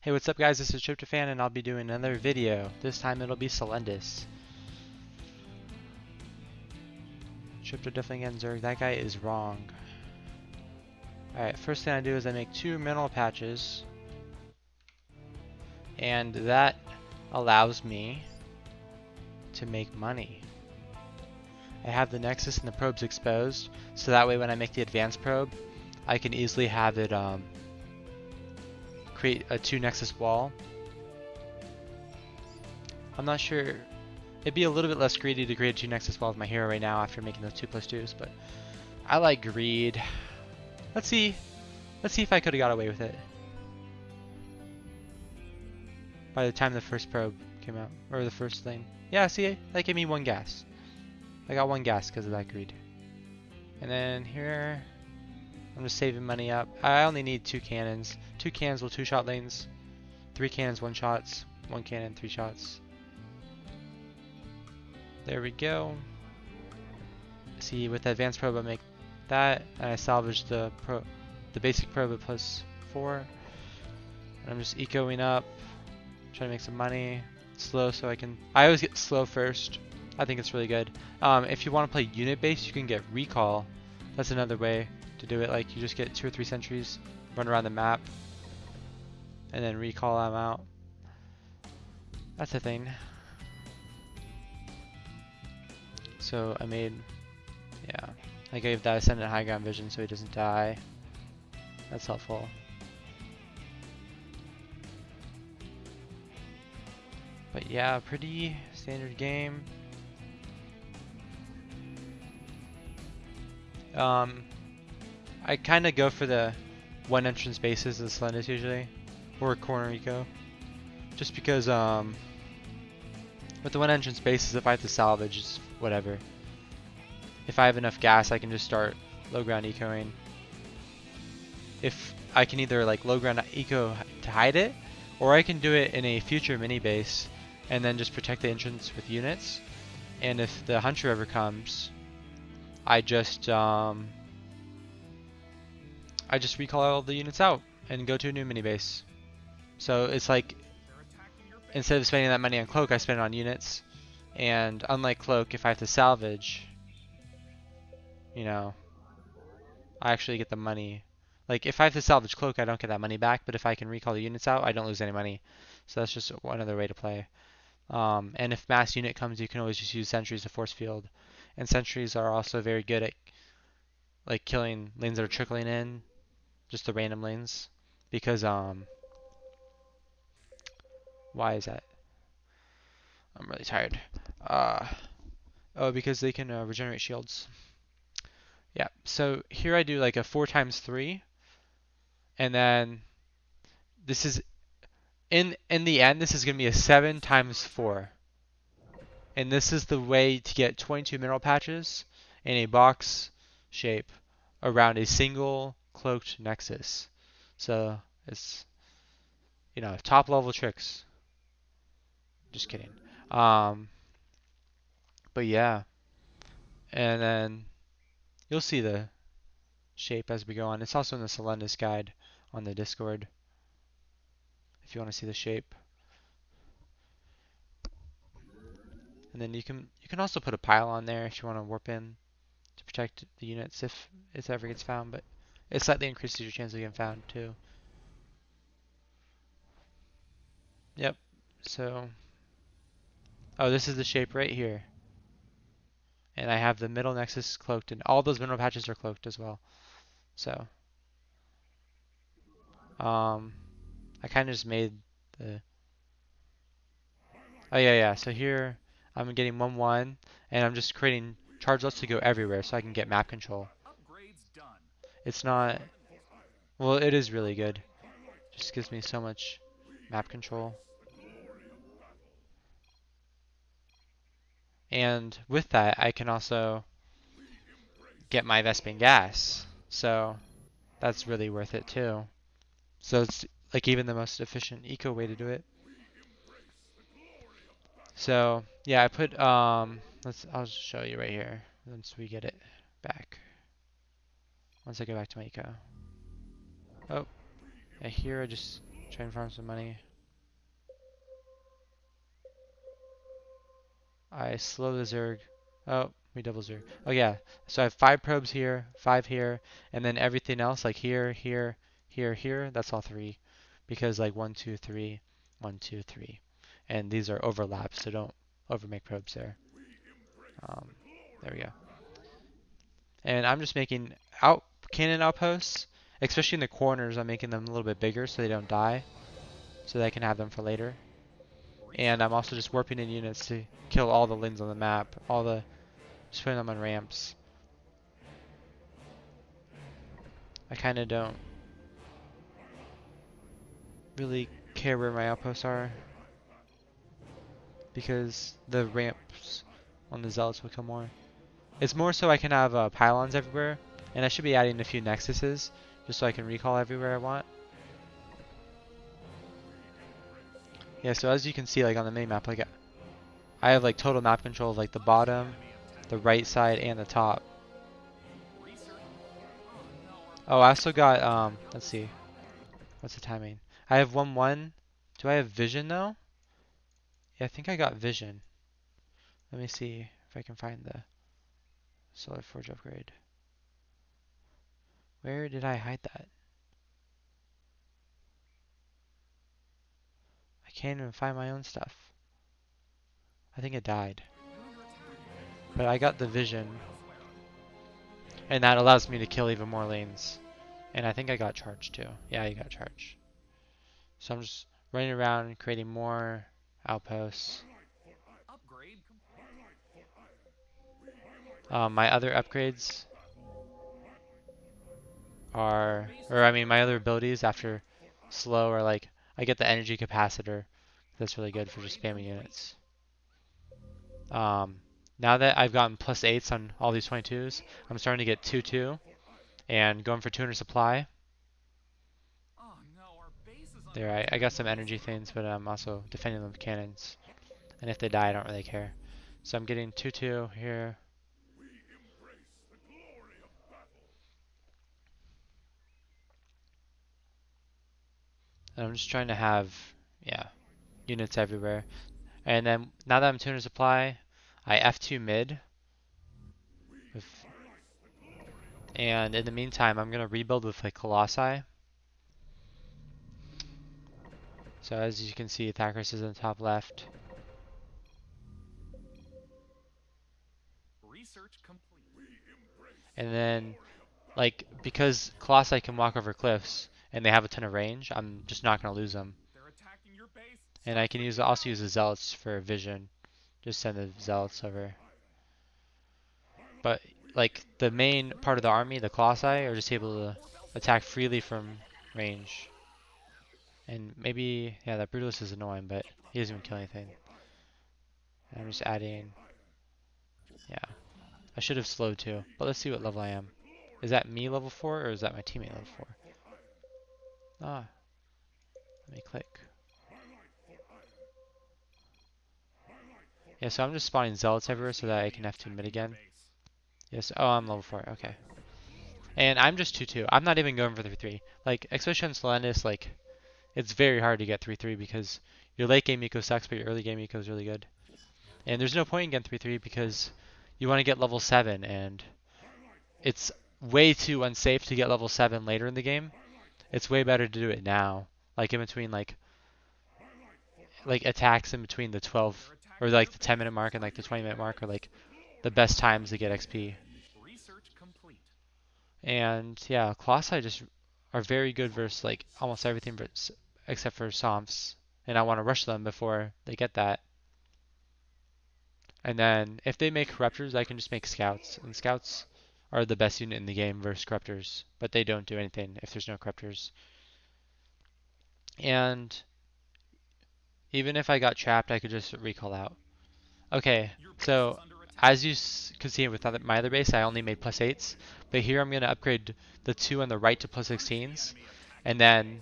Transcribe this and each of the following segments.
Hey, what's up guys, this is Tryptophan and I'll be doing another video. This time it'll be Selendis. Tryptophan Zerg, that guy is wrong. Alright, first thing I do is I make 2 mineral patches. And that allows me to make money. I have the nexus and the probes exposed, so that way when I make the advanced probe, I can easily have it create a 2 nexus wall. I'm not sure, it'd be a little bit less greedy to create a 2 nexus wall with my hero right now after making those 2+2s, but I like greed. Let's see if I could have got away with it by the time the first probe came out, or the first thing. Yeah, see, that gave me 1 gas. I got 1 gas because of that greed. And then here, I'm just saving money up. I only need 2 cannons. 2 cannons will 2-shot lanes. 3 cannons, 1 shots. 1 cannon, 3 shots. There we go. See, with the advanced probe I make that, and I salvage the basic probe at +4. And I'm just ecoing up, trying to make some money. Slow so I always get slow first. I think it's really good. If you want to play unit based, you can get recall. That's another way to do it. Like you just get 2 or 3 sentries, run around the map, and then recall them out. That's a thing. So I made, yeah, I gave that Ascendant high ground vision so he doesn't die. That's helpful. But yeah, pretty standard game. I kind of go for the 1 entrance bases as Selendis usually, or corner eco, just because with the 1 entrance bases, if I have to salvage, it's whatever. If I have enough gas, I can just start low ground ecoing. If I can either like low ground eco to hide it, or I can do it in a future mini base and then just protect the entrance with units. And if the hunter ever comes, I just recall all the units out and go to a new mini base. So it's like, instead of spending that money on cloak, I spend it on units. And unlike cloak, if I have to salvage, you know, I actually get the money. Like if I have to salvage cloak, I don't get that money back, but if I can recall the units out, I don't lose any money. So that's just one other way to play. And if mass unit comes, you can always just use sentries to force field. And sentries are also very good at like killing lanes that are trickling in, just the random lanes. Because why is that? I'm really tired. Oh, because they can regenerate shields. Yeah, so here I do like a 4x3, and then this is in the end this is gonna be a 7x4, and this is the way to get 22 mineral patches in a box shape around a single cloaked nexus. So it's, you know, top level tricks. Just kidding. But yeah, and then you'll see the shape as we go on. It's also in the Selendis guide on the Discord if you want to see the shape. And then you can also put a pile on there if you want to warp in to protect the units if it ever gets found, but it slightly increases your chance of getting found too. Yep. So, oh, this is the shape right here. And I have the middle nexus cloaked, and all those mineral patches are cloaked as well. So, I kind of just made the, oh yeah, so here I'm getting 1-1, and I'm just creating chargelots to go everywhere so I can get map control. It's not, well, it is really good. Just gives me so much map control. And with that, I can also get my Vespene gas. So that's really worth it too. So it's like even the most efficient eco way to do it. So yeah, I put I'll show you right here once we get it back. Once I go back to my eco. Oh, yeah, here I just Try and farm some money. I slow the Zerg. Oh, we double Zerg. Oh yeah, so I have 5 probes here, 5 here, and then everything else like here, here, here, here, that's all 3. Because like 1, 2, 3, 1, 2, 3. And these are overlaps, so don't overmake probes there. There we go. And I'm just making cannon outposts, especially in the corners. I'm making them a little bit bigger so they don't die, so that I can have them for later. And I'm also just warping in units to kill all the lins on the map, just putting them on ramps. I kind of don't really care where my outposts are, because the ramps on the zealots will kill more. It's more so I can have pylons everywhere, and I should be adding a few nexuses just so I can recall everywhere I want. Yeah, so as you can see, like on the main map, like I have like total map control of like the bottom, the right side, and the top. Oh, I also got let's see, what's the timing? I have 1-1. Do I have vision though? Yeah, I think I got vision. Let me see if I can find the Solar Forge upgrade. Where did I hide that? I can't even find my own stuff. I think it died. But I got the vision. And that allows me to kill even more lanes. And I think I got charged too. Yeah, I got charged. So I'm just running around creating more outposts. My other upgrades are, my other abilities after slow are like, I get the energy capacitor. That's really good for just spamming units. Now that I've gotten +8s on all these 22s, I'm starting to get 2-2 and going for 200 supply. There, I got some energy things, but I'm also defending them with cannons. And if they die, I don't really care. So I'm getting 2-2 here. And I'm just trying to have, units everywhere. And then now that I'm 200 supply, I F2 mid. And in the meantime, I'm going to rebuild with like colossi. So as you can see, attackers is in the top left. And then, like, because colossi can walk over cliffs and they have a ton of range, I'm just not going to lose them. And I can also use the zealots for vision. Just send the zealots over. But like the main part of the army, the colossi, are just able to attack freely from range. And maybe, yeah, that Brutalist is annoying, but he doesn't even kill anything. And I'm just adding, yeah. I should have slowed too, but let's see what level I am. Is that me level 4 or is that my teammate level 4? Ah, let me click. Yeah, so I'm just spawning zealots everywhere so that I can F2 mid again. Yes, oh, I'm level 4, okay. And I'm just 2-2. I'm not even going for 3-3. Like, especially on Selendis, like, it's very hard to get 3-3 because your late game eco sucks, but your early game eco is really good. And there's no point in getting 3-3 because you want to get level 7, and it's way too unsafe to get level 7 later in the game. It's way better to do it now, like in between like attacks in between the 12 or like the 10-minute mark and like the 20-minute mark are like the best times to get XP. And yeah, colossi just are very good versus like almost everything except for Somps, and I want to rush them before they get that. And then if they make corruptors, I can just make scouts, and scouts are the best unit in the game versus corruptors, but they don't do anything if there's no corruptors. And even if I got trapped, I could just recall out. Okay, so as you can see with my other base, I only made +8s, but here I'm going to upgrade the 2 on the right to +16s, and then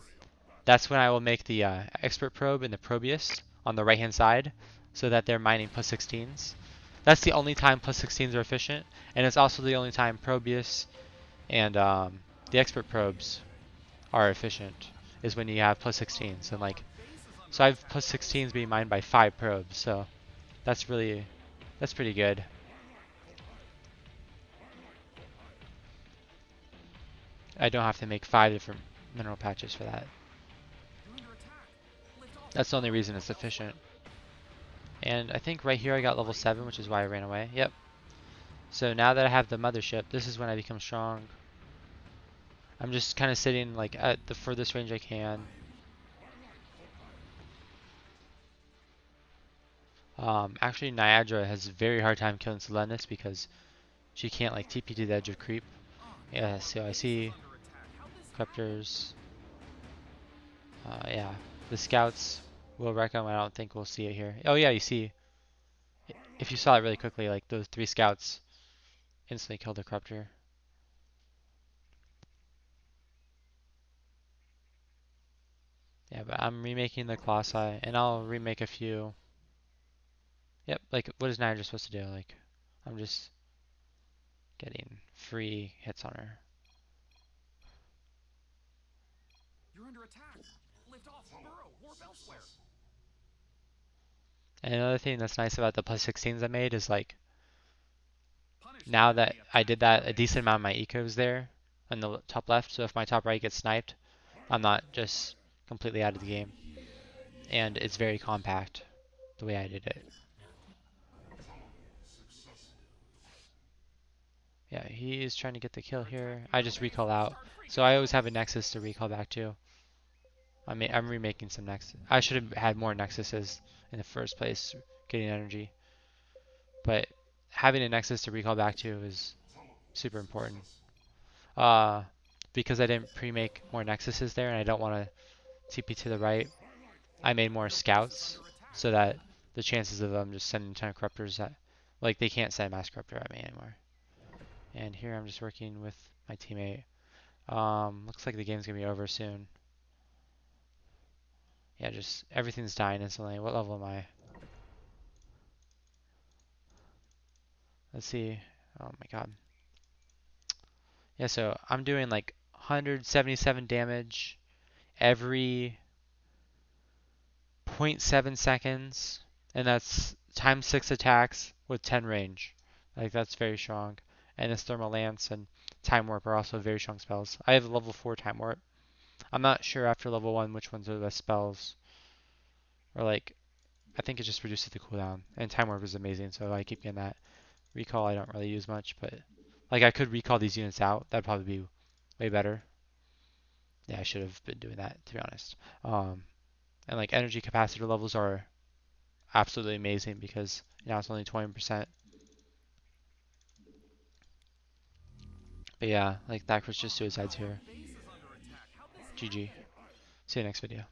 that's when I will make the expert probe and the Probius on the right hand side, so that they're mining +16s. That's the only time +16s are efficient, and it's also the only time Probius and the expert probes are efficient. is when you have plus 16s. And like, so I have plus 16s being mined by 5 probes. So that's pretty good. I don't have to make 5 different mineral patches for that. That's the only reason it's efficient. And I think right here I got level 7, which is why I ran away. Yep. So now that I have the mothership, this is when I become strong. I'm just kind of sitting like at the furthest range I can. Actually, Niagara has a very hard time killing Selendis because she can't like TP to the edge of creep. Yeah, so I see Corruptors. Yeah, the scouts will wreck them. I don't think we'll see it here. Oh yeah, you see, if you saw it really quickly, like those 3 scouts instantly killed the Corruptor. Yeah, but I'm remaking the colossi, and I'll remake a few. Yep, like what is Niagara supposed to do? Like, I'm just getting free hits on her. You're under attack. Lift off, burrow, warp elsewhere. And another thing that's nice about the plus 16s I made is like, now that I did that, a decent amount of my eco is there on the top left. So if my top right gets sniped, I'm not just completely out of the game. And it's very compact the way I did it. Yeah, he is trying to get the kill here. I just recall out. So I always have a nexus to recall back to. I'm remaking some nexus. I should have had more nexuses in the first place, getting energy. But having a nexus to recall back to is super important. Because I didn't pre-make more nexuses there and I don't want to TP to the right, I made more scouts so that the chances of them just sending 10 corruptors that, like, they can't send mass corruptor at me anymore. And here I'm just working with my teammate. Looks like the game's gonna be over soon. Yeah, just everything's dying instantly. What level am I? Let's see. Oh my god. Yeah, so I'm doing like 177 damage every 0.7 seconds, and that's times 6 attacks with 10 range. Like, that's very strong. And this Thermal Lance and Time Warp are also very strong spells. I have level 4 Time Warp. I'm not sure after level 1 which ones are the best spells. Or like, I think it just reduces the cooldown. And Time Warp is amazing, so I keep getting that. Recall I don't really use much, but like I could recall these units out. That'd probably be way better. Yeah, I should have been doing that, to be honest. And like energy capacitor levels are absolutely amazing because now it's only 20%. But yeah, like that was just suicides here. GG. See you next video.